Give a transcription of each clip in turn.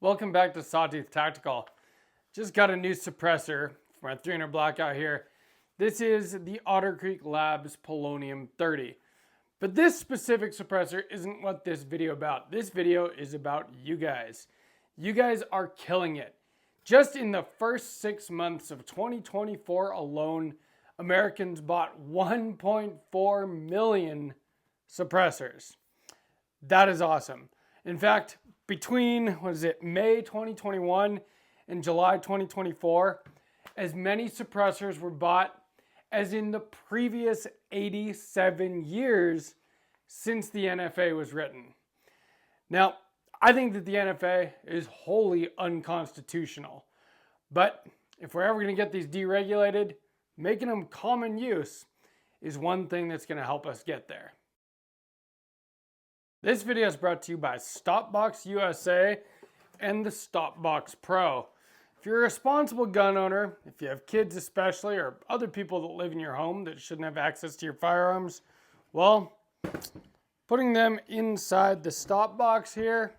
Welcome back to Sawtooth Tactical. Just got a new suppressor for my 300 blackout here. This is the Otter Creek Labs Polonium 30. But this specific suppressor isn't what this video about. This video is about you guys. You guys are killing it. Just in the first 6 months of 2024 alone, Americans bought 1.4 million suppressors. That is awesome. In fact, between, May 2021 and July 2024, as many suppressors were bought as in the previous 87 years since the NFA was written. Now, I think that the NFA is wholly unconstitutional, but if we're ever going to get these deregulated, making them common use is one thing that's going to help us get there. This video is brought to you by Stopbox USA and the Stopbox Pro. If you're a responsible gun owner, if you have kids especially, or other people that live in your home that shouldn't have access to your firearms, well, putting them inside the stop box here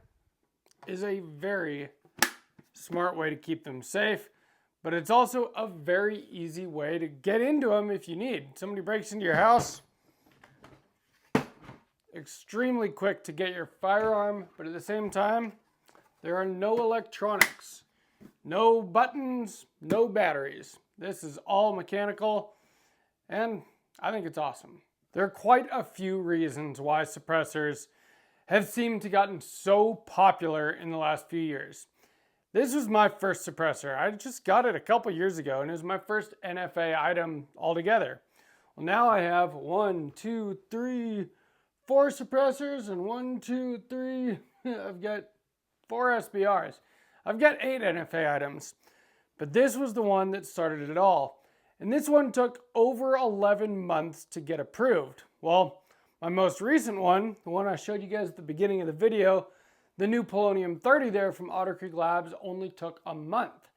is a very smart way to keep them safe, but it's also a very easy way to get into them if you need. Somebody breaks into your house, extremely quick to get your firearm, but at the same time, there are no electronics, no buttons, no batteries. This is all mechanical, and I think it's awesome. There are quite a few reasons why suppressors have seemed to gotten so popular in the last few years. This was my first suppressor. I just got it a couple years ago, and it was my first NFA item altogether. Well, now I have 4 suppressors, and 1, 2, 3, I've got 4 SBRs. I've got 8 NFA items, but this was the one that started it all. And this one took over 11 months to get approved. Well, my most recent one, the one I showed you guys at the beginning of the video, the new Polonium 30 there from Otter Creek Labs, only took a month.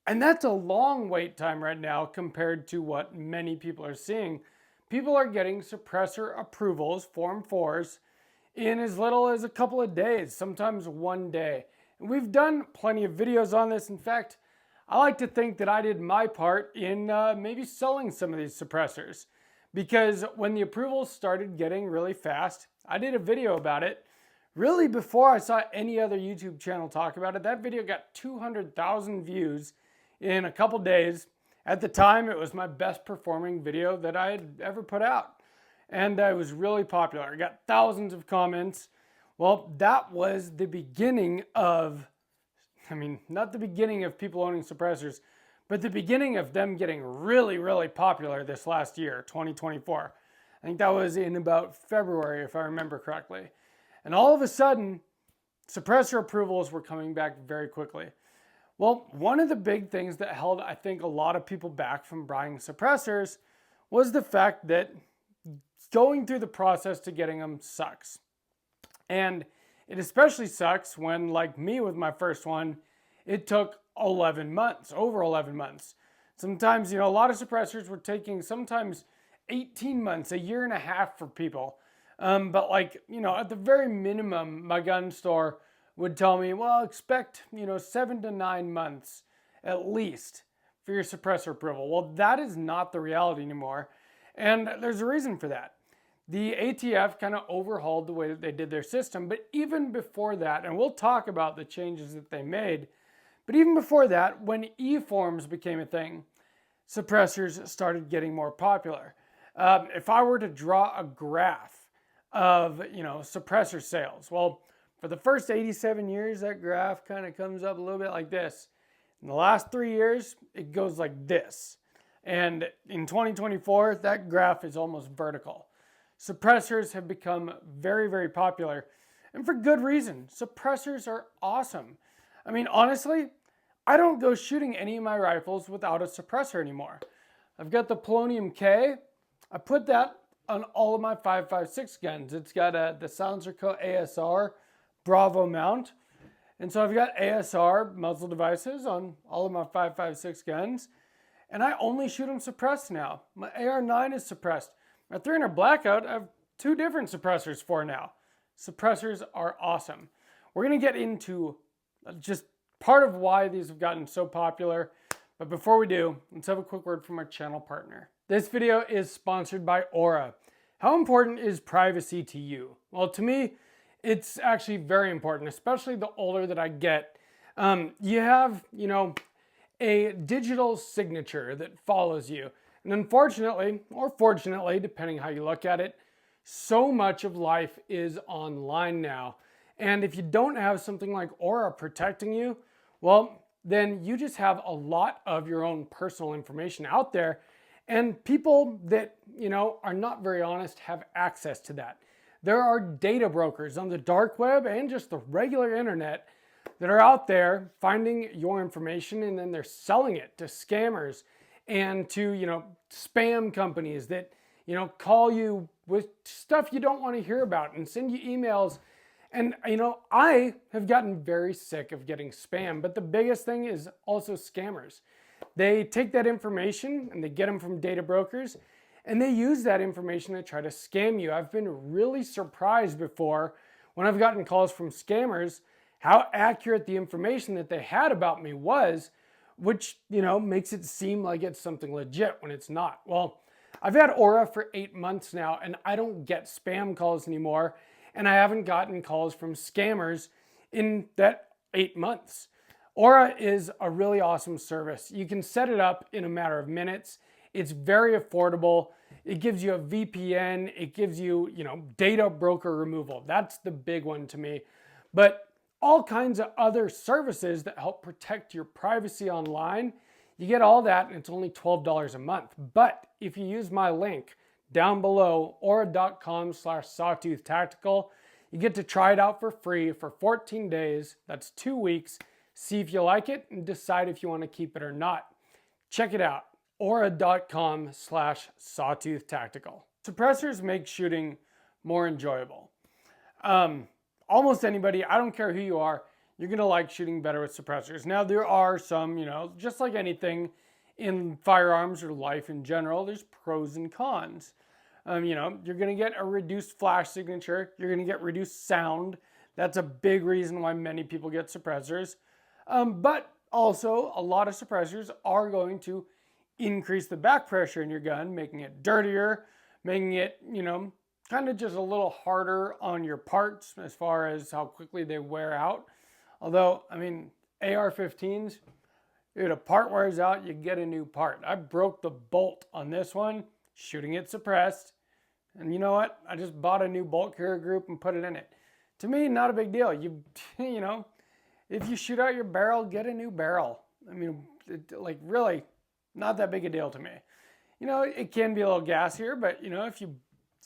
And that's a long wait time right now compared to what many people are seeing. People are getting suppressor approvals, Form 4s, in as little as a couple of days, sometimes one day. And we've done plenty of videos on this. In fact, I like to think that I did my part in maybe selling some of these suppressors. Because when the approvals started getting really fast, I did a video about it. Really before I saw any other YouTube channel talk about it. That video got 200,000 views in a couple days. At the time, it was my best performing video that I had ever put out. And it was really popular. I got thousands of comments. Well, that was the beginning of, not the beginning of people owning suppressors, but the beginning of them getting really, really popular this last year, 2024. I think that was in about February, if I remember correctly. And all of a sudden, suppressor approvals were coming back very quickly. Well, one of the big things that held, I think, a lot of people back from buying suppressors was the fact that going through the process to getting them sucks. And it especially sucks when, like me with my first one, it took 11 months, over 11 months. Sometimes, a lot of suppressors were taking sometimes 18 months, a year and a half for people. But at the very minimum, my gun store would tell me, well, expect, 7 to 9 months at least for your suppressor approval. Well, that is not the reality anymore. And there's a reason for that. The ATF kind of overhauled the way that they did their system. But even before that, and we'll talk about the changes that they made, but even before that, when e-forms became a thing, suppressors started getting more popular. If I were to draw a graph of, suppressor sales, well, for the first 87 years, that graph kind of comes up a little bit like this. In the last 3 years, it goes like this. And in 2024, that graph is almost vertical. Suppressors have become very, very popular, and for good reason. Suppressors are awesome. Honestly, I don't go shooting any of my rifles without a suppressor anymore. I've got the Polonium K. I put that on all of my 5.56 guns. It's got the Silencer Co. ASR Bravo mount. And so I've got ASR muzzle devices on all of my 5.56 guns. And I only shoot them suppressed now. My AR-9 is suppressed. My 300 Blackout, I have 2 different suppressors for now. Suppressors are awesome. We're going to get into just part of why these have gotten so popular. But before we do, let's have a quick word from our channel partner. This video is sponsored by Aura. How important is privacy to you? Well, to me, it's actually very important, especially the older that I get. You have, a digital signature that follows you. And unfortunately, or fortunately, depending how you look at it, so much of life is online now. And if you don't have something like Aura protecting you, well, then you just have a lot of your own personal information out there. And people that, are not very honest have access to that. There are data brokers on the dark web and just the regular internet that are out there finding your information, and then they're selling it to scammers and to, spam companies that, call you with stuff you don't want to hear about and send you emails. And, I have gotten very sick of getting spam, but the biggest thing is also scammers. They take that information and they get them from data brokers, and they use that information to try to scam you. I've been really surprised before when I've gotten calls from scammers how accurate the information that they had about me was, which, makes it seem like it's something legit when it's not. Well, I've had Aura for 8 months now, and I don't get spam calls anymore, and I haven't gotten calls from scammers in that 8 months. Aura is a really awesome service. You can set it up in a matter of minutes. It's very affordable. It gives you a VPN. It gives you, data broker removal. That's the big one to me. But all kinds of other services that help protect your privacy online, you get all that, and it's only $12 a month. But if you use my link down below, aura.com/sawtoothtactical, you get to try it out for free for 14 days. That's 2 weeks. See if you like it and decide if you want to keep it or not. Check it out, aura.com/sawtoothtactical. Suppressors make shooting more enjoyable. Almost anybody, I don't care who you are, you're going to like shooting better with suppressors. Now, there are some, just like anything in firearms or life in general, there's pros and cons. You're going to get a reduced flash signature. You're going to get reduced sound. That's a big reason why many people get suppressors. But also, a lot of suppressors are going to increase the back pressure in your gun, making it dirtier, making it, kind of just a little harder on your parts as far as how quickly they wear out. Although, AR-15s, dude, a part wears out, you get a new part. I broke the bolt on this one, shooting it suppressed. And you know what? I just bought a new bolt carrier group and put it in it. To me, not a big deal. If you shoot out your barrel, get a new barrel. Really, not that big a deal to me. It can be a little gassier, but if you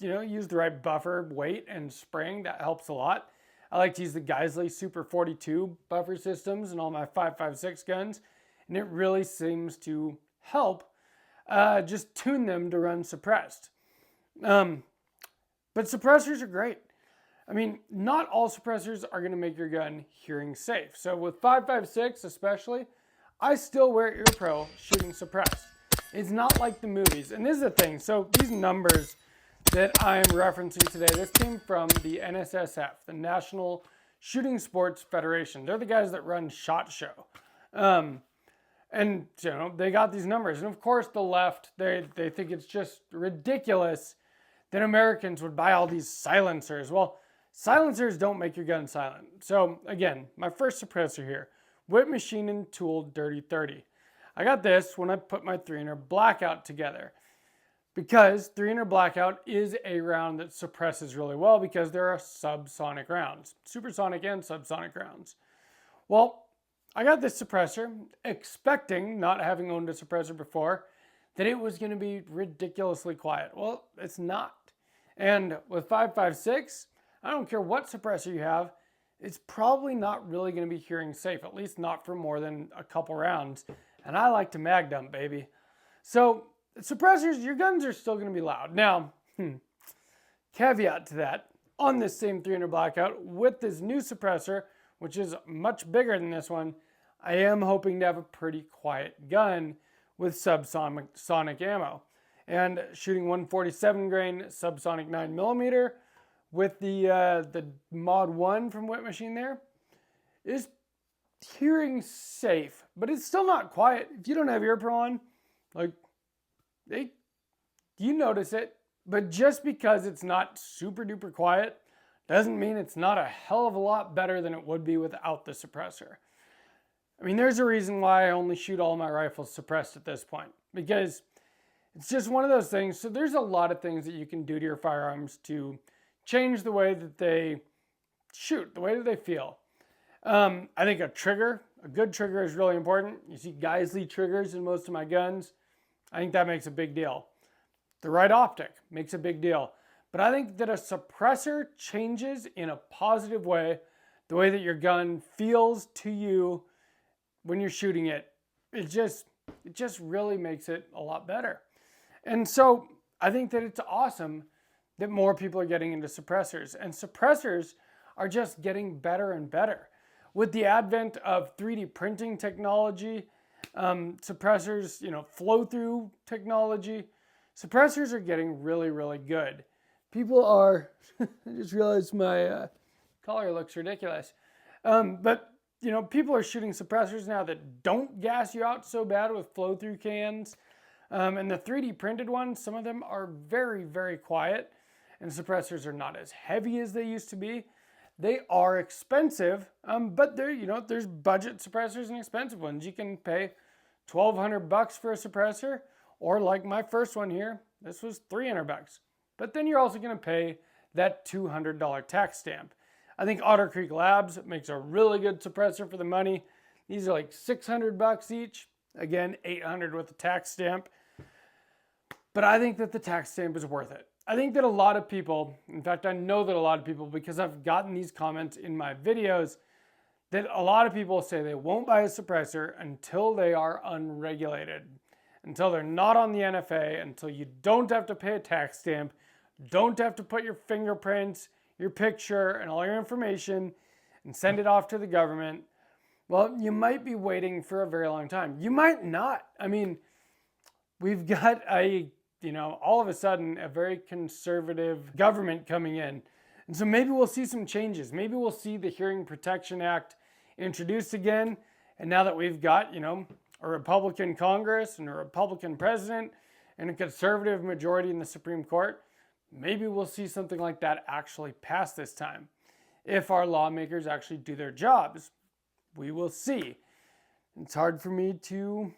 use the right buffer weight and spring, that helps a lot. I like to use the Geisley Super 42 buffer systems in all my 5.56 guns, and it really seems to help just tune them to run suppressed. But suppressors are great. Not all suppressors are going to make your gun hearing safe. So with 5.56 especially, I still wear Ear Pro shooting suppressed. It's not like the movies. And this is the thing. So these numbers that I'm referencing today, this came from the NSSF, the National Shooting Sports Federation. They're the guys that run SHOT Show. They got these numbers. And of course the left, they think it's just ridiculous that Americans would buy all these silencers. Well, silencers don't make your gun silent. So again, my first suppressor here, Whip Machine & Tool Dirty 30. I got this when I put my 300 Blackout together, because 300 Blackout is a round that suppresses really well because there are subsonic rounds, supersonic and subsonic rounds. Well, I got this suppressor expecting, not having owned a suppressor before, that it was going to be ridiculously quiet. Well, it's not. And with 5.56, I don't care what suppressor you have, it's probably not really going to be hearing safe, at least not for more than a couple rounds. And I like to mag dump, baby. So suppressors, your guns are still going to be loud. Now, caveat to that, on this same 300 Blackout, with this new suppressor, which is much bigger than this one, I am hoping to have a pretty quiet gun with subsonic ammo. And shooting 147 grain subsonic 9mm with the Mod 1 from Whip Machine there is hearing safe, but it's still not quiet. If you don't have ear pro on, like, you notice it. But just because it's not super duper quiet doesn't mean it's not a hell of a lot better than it would be without the suppressor. I mean, there's a reason why I only shoot all my rifles suppressed at this point, because it's just one of those things. So there's a lot of things that you can do to your firearms to change the way that they shoot, the way that they feel. I think a good trigger is really important. You see Geisley triggers in most of my guns. I think that makes a big deal. The right optic makes a big deal. But I think that a suppressor changes in a positive way the way that your gun feels to you when you're shooting it. It just really makes it a lot better. And so I think that it's awesome that more people are getting into suppressors. And suppressors are just getting better and better. With the advent of 3D printing technology, suppressors, flow-through technology, suppressors are getting really, really good. People are, I just realized my collar looks ridiculous. But people are shooting suppressors now that don't gas you out so bad with flow-through cans. And the 3D printed ones, some of them are very, very quiet. And suppressors are not as heavy as they used to be. They are expensive, but there's budget suppressors and expensive ones. You can pay $1,200 for a suppressor, or like my first one here, this was $300. But then you're also going to pay that $200 tax stamp. I think Otter Creek Labs makes a really good suppressor for the money. These are like $600 each. Again, $800 with the tax stamp. But I think that the tax stamp is worth it. I think that a lot of people, in fact, I know that a lot of people, because I've gotten these comments in my videos, that a lot of people say they won't buy a suppressor until they are unregulated, until they're not on the NFA, until you don't have to pay a tax stamp, don't have to put your fingerprints, your picture, and all your information and send it off to the government. Well, you might be waiting for a very long time. You might not. I mean, we've got all of a sudden, a very conservative government coming in. And so maybe we'll see some changes. Maybe we'll see the Hearing Protection Act introduced again. And now that we've got, a Republican Congress and a Republican president and a conservative majority in the Supreme Court, maybe we'll see something like that actually pass this time. If our lawmakers actually do their jobs, we will see. It's hard for me to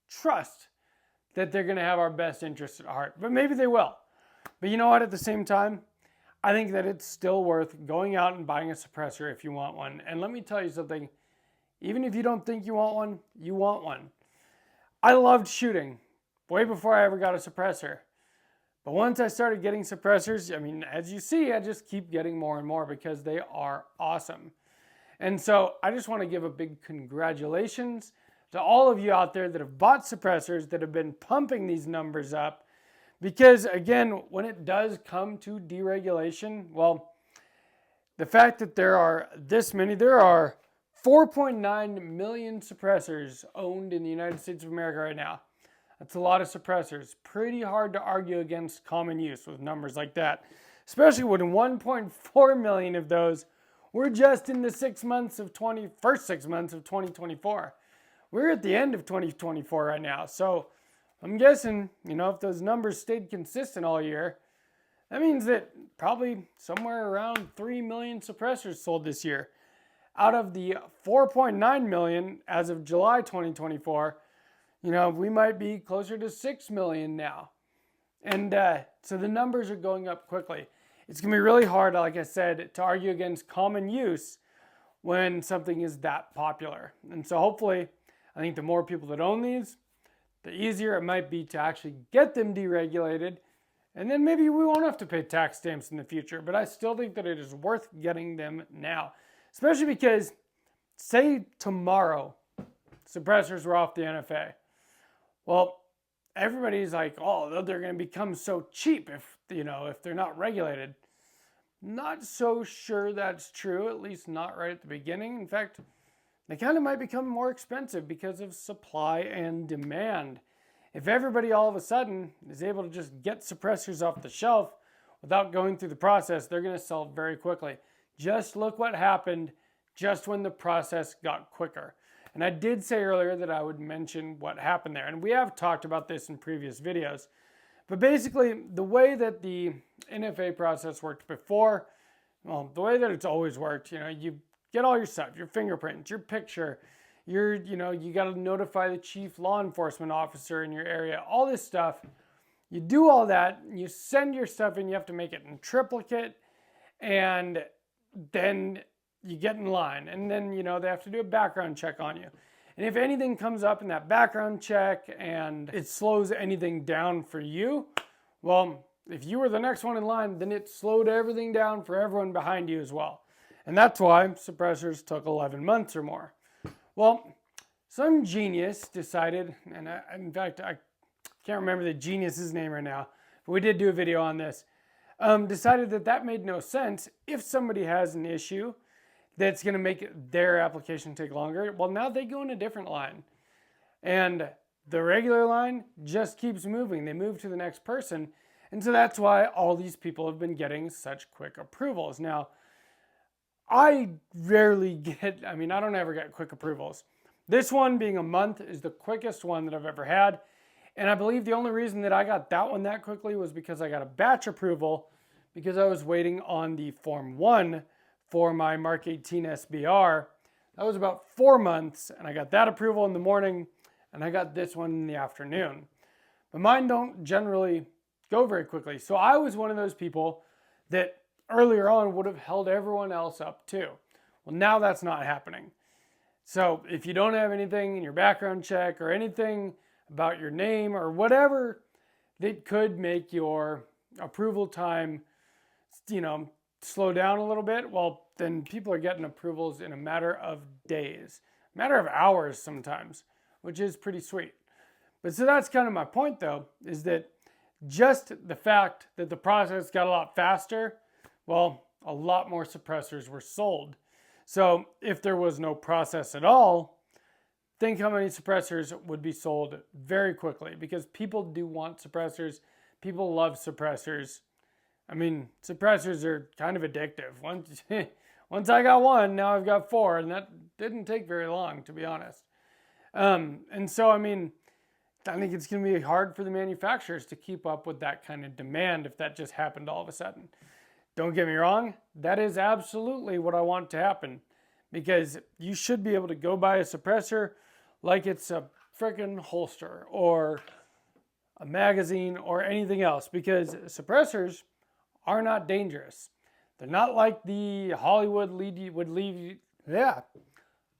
trust that they're going to have our best interests at heart. But maybe they will. But you know what? At the same time, I think that it's still worth going out and buying a suppressor if you want one. And let me tell you something. Even if you don't think you want one, you want one. I loved shooting way before I ever got a suppressor. But once I started getting suppressors, as you see, I just keep getting more and more because they are awesome. And so I just want to give a big congratulations to all of you out there that have bought suppressors, that have been pumping these numbers up. Because again, when it does come to deregulation, well, the fact that there are this many, there are 4.9 million suppressors owned in the United States of America right now. That's a lot of suppressors. Pretty hard to argue against common use with numbers like that, especially when 1.4 million of those were just in the first 6 months of 2024. We're at the end of 2024 right now. So I'm guessing, if those numbers stayed consistent all year, that means that probably somewhere around 3 million suppressors sold this year. Out of the 4.9 million as of July 2024, we might be closer to 6 million now. And so the numbers are going up quickly. It's going to be really hard, like I said, to argue against common use when something is that popular. And so hopefully, I think the more people that own these, the easier it might be to actually get them deregulated. And then maybe we won't have to pay tax stamps in the future. But I still think that it is worth getting them now. Especially because, say tomorrow, suppressors were off the NFA. Well, everybody's like, oh, they're going to become so cheap if they're not regulated. Not so sure that's true, at least not right at the beginning. In fact, they kind of might become more expensive because of supply and demand. If everybody all of a sudden is able to just get suppressors off the shelf without going through the process, they're going to sell very quickly. Just look what happened just when the process got quicker. And I did say earlier that I would mention what happened there. And we have talked about this in previous videos. But basically, the way that the NFA process worked before, well, the way that it's always worked, you get all your stuff, your fingerprints, your picture, you got to notify the chief law enforcement officer in your area, all this stuff. You do all that, you send your stuff in, you have to make it in triplicate, and then you get in line. And then, they have to do a background check on you. And if anything comes up in that background check and it slows anything down for you, well, if you were the next one in line, then it slowed everything down for everyone behind you as well. And that's why suppressors took 11 months or more. Well, some genius decided, and in fact, I can't remember the genius's name right now, but we did do a video on this, decided that made no sense. If somebody has an issue that's going to make their application take longer, well, now they go in a different line. And the regular line just keeps moving. They move to the next person. And so that's why all these people have been getting such quick approvals. Now, I don't ever get quick approvals. This one being a month is the quickest one that I've ever had. And I believe the only reason that I got that one that quickly was because I got a batch approval because I was waiting on the Form 1 for my Mark 18 SBR. That was about 4 months, and I got that approval in the morning, and I got this one in the afternoon. But mine don't generally go very quickly. So I was one of those people that earlier on would have held everyone else up too. Well, now that's not happening. So if you don't have anything in your background check or anything about your name or whatever that could make your approval time, slow down a little bit, well, then people are getting approvals in a matter of days, a matter of hours sometimes, which is pretty sweet. But so that's kind of my point though, is that just the fact that the process got a lot faster, well, a lot more suppressors were sold. So if there was no process at all, think how many suppressors would be sold very quickly, because people do want suppressors. People love suppressors. I mean, suppressors are kind of addictive. Once I got one, now I've got 4, and that didn't take very long, to be honest. And so, I think it's going to be hard for the manufacturers to keep up with that kind of demand if that just happened all of a sudden. Don't get me wrong, that is absolutely what I want to happen, because you should be able to go buy a suppressor like it's a freaking holster or a magazine or anything else, because suppressors are not dangerous. They're not like the Hollywood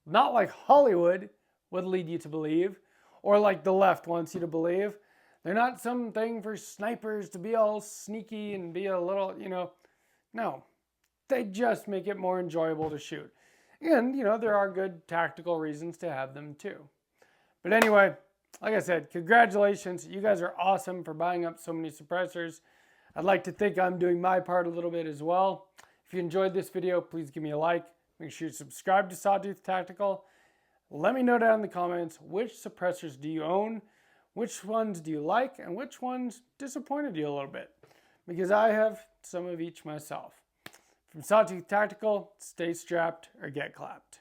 not like Hollywood would lead you to believe, or like the left wants you to believe. They're not something for snipers to be all sneaky and be a little, no. They just make it more enjoyable to shoot. And, there are good tactical reasons to have them too. But anyway, like I said, congratulations. You guys are awesome for buying up so many suppressors. I'd like to think I'm doing my part a little bit as well. If you enjoyed this video, please give me a like. Make sure you subscribe to Sawtooth Tactical. Let me know down in the comments, which suppressors do you own? Which ones do you like? And which ones disappointed you a little bit? Because I have some of each myself. From Sawtooth Tactical, stay strapped or get clapped.